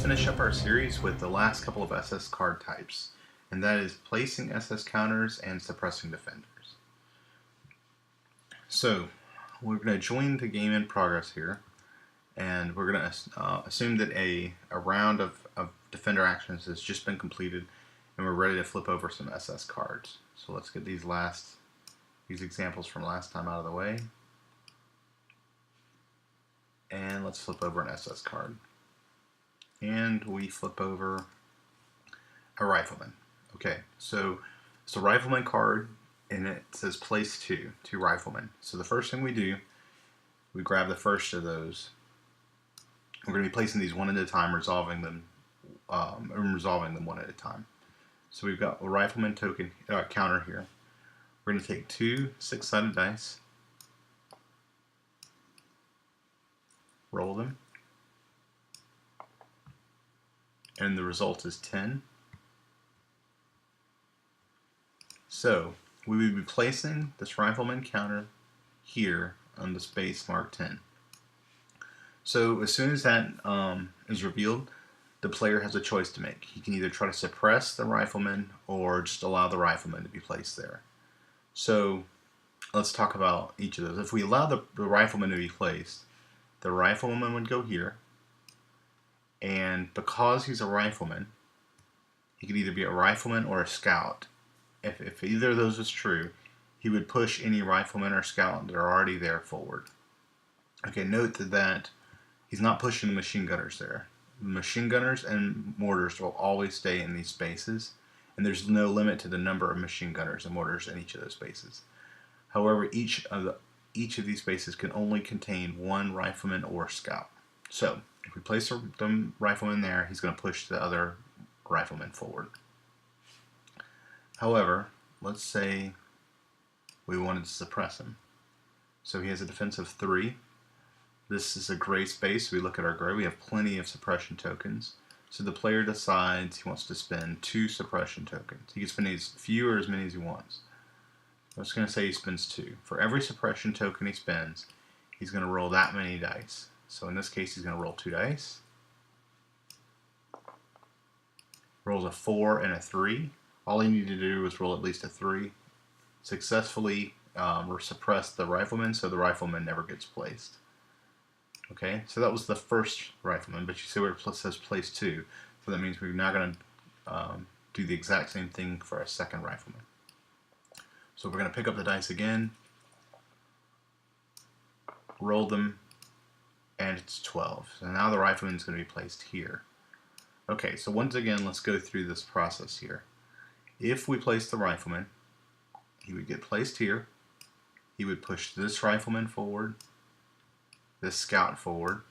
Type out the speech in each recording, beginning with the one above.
finish up our series with the last couple of SS card types, and that is placing SS counters and suppressing defenders. So we're going to join the game in progress here, and we're going to assume that a round of defender actions has just been completed, and we're ready to flip over some SS cards. So let's get these examples from last time out of the way, and let's flip over an SS card. And we flip over a Rifleman. Okay, so it's a Rifleman card, and it says place two Riflemen. So the first thing we do, we grab the first of those. We're going to be placing these one at a time, resolving them one at a time. So we've got a Rifleman token counter here. We're going to take two 6-sided dice, roll them, and the result is 10. So we would be placing this Rifleman counter here on the space marked 10. So as soon as that is revealed, the player has a choice to make. He can either try to suppress the Rifleman or just allow the Rifleman to be placed there. So let's talk about each of those. If we allow the Rifleman to be placed, the Rifleman would go here, and because he's a Rifleman, he could either be a Rifleman or a Scout. If either of those is true, he would push any Rifleman or Scout that are already there forward. Okay, note that he's not pushing the machine gunners there. Machine gunners and mortars will always stay in these spaces, and there's no limit to the number of machine gunners and mortars in each of those spaces. However, each of these spaces can only contain one Rifleman or Scout. So if we place the Rifleman there, he's going to push the other Rifleman forward. However, let's say we wanted to suppress him. So he has a defense of 3. This is a gray space. We look at our gray. We have plenty of suppression tokens. So the player decides he wants to spend 2 suppression tokens. He can spend as few or as many as he wants. I'm just going to say he spends 2. For every suppression token he spends, he's going to roll that many dice. So in this case, he's going to roll 2 dice. Rolls a 4 and a 3. All he needed to do was roll at least a 3. Successfully suppress the Rifleman, so the Rifleman never gets placed. Okay, so that was the first Rifleman, but you see where it says place 2. So that means we're now going to do the exact same thing for a second Rifleman. So we're going to pick up the dice again, roll them, and it's 12. So now the Rifleman is going to be placed here. Okay, so once again, let's go through this process here. If we place the Rifleman, he would get placed here. He would push this Rifleman forward, this Scout forward,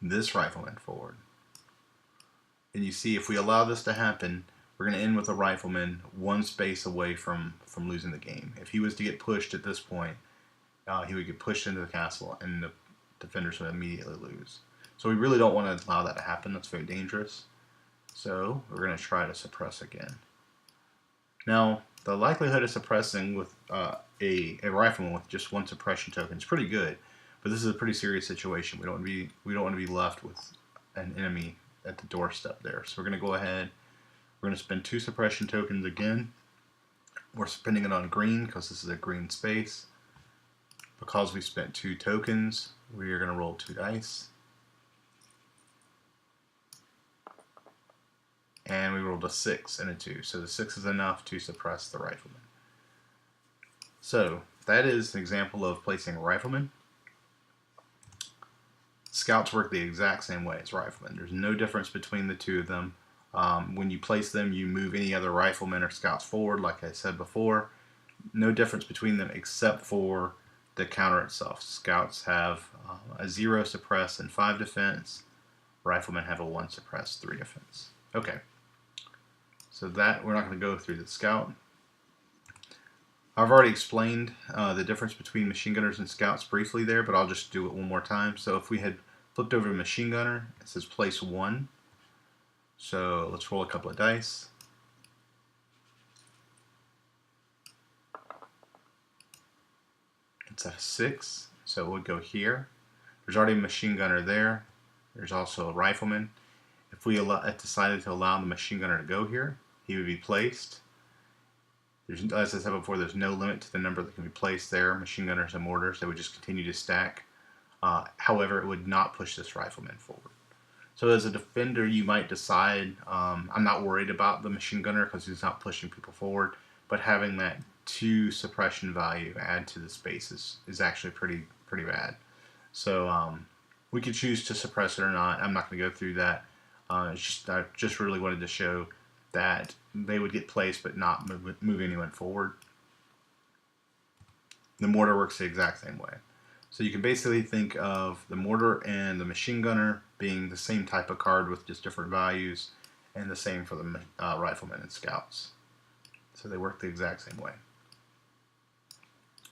this Rifleman forward. And you see, if we allow this to happen, we're going to end with a Rifleman one space away from losing the game. If he was to get pushed at this point, he would get pushed into the castle, and the defenders would immediately lose. So we really don't want to allow that to happen. That's very dangerous. So we're going to try to suppress again. Now, the likelihood of suppressing with a Rifleman with just 1 suppression token is pretty good, but this is a pretty serious situation. We don't want to be left with an enemy at the doorstep there. So we're going to go ahead. We're going to spend 2 suppression tokens again. We're spending it on green because this is a green space. Because we spent 2 tokens, we are going to roll 2 dice. And we rolled a 6 and a 2. So the 6 is enough to suppress the Rifleman. So that is an example of placing a Rifleman. Scouts work the exact same way as Riflemen. There's no difference between the two of them. When you place them, you move any other Riflemen or Scouts forward, like I said before. No difference between them except for the counter itself. Scouts have a 0 suppress and 5 defense. Riflemen have a 1 suppress, 3 defense. Okay. So that, we're not going to go through the Scout. I've already explained the difference between machine gunners and Scouts briefly there, but I'll just do it one more time. So if we had flipped over to machine gunner, it says place 1. So let's roll a couple of dice. It's a 6, so it would go here. There's already a machine gunner there. There's also a Rifleman. If we decided to allow the Machine Gunner to go here, he would be placed. As I said before, there's no limit to the number that can be placed there. Machine Gunners and Mortars, they would just continue to stack. However, it would not push this Rifleman forward. So as a defender, you might decide, I'm not worried about the Machine Gunner because he's not pushing people forward, but having that 2 suppression value add to the space is actually pretty bad. So we could choose to suppress it or not. I'm not going to go through that. I just really wanted to show that they would get placed but not move anyone forward. The Mortar works the exact same way. So you can basically think of the Mortar and the Machine Gunner being the same type of card with just different values, and the same for the Riflemen and Scouts. So they work the exact same way.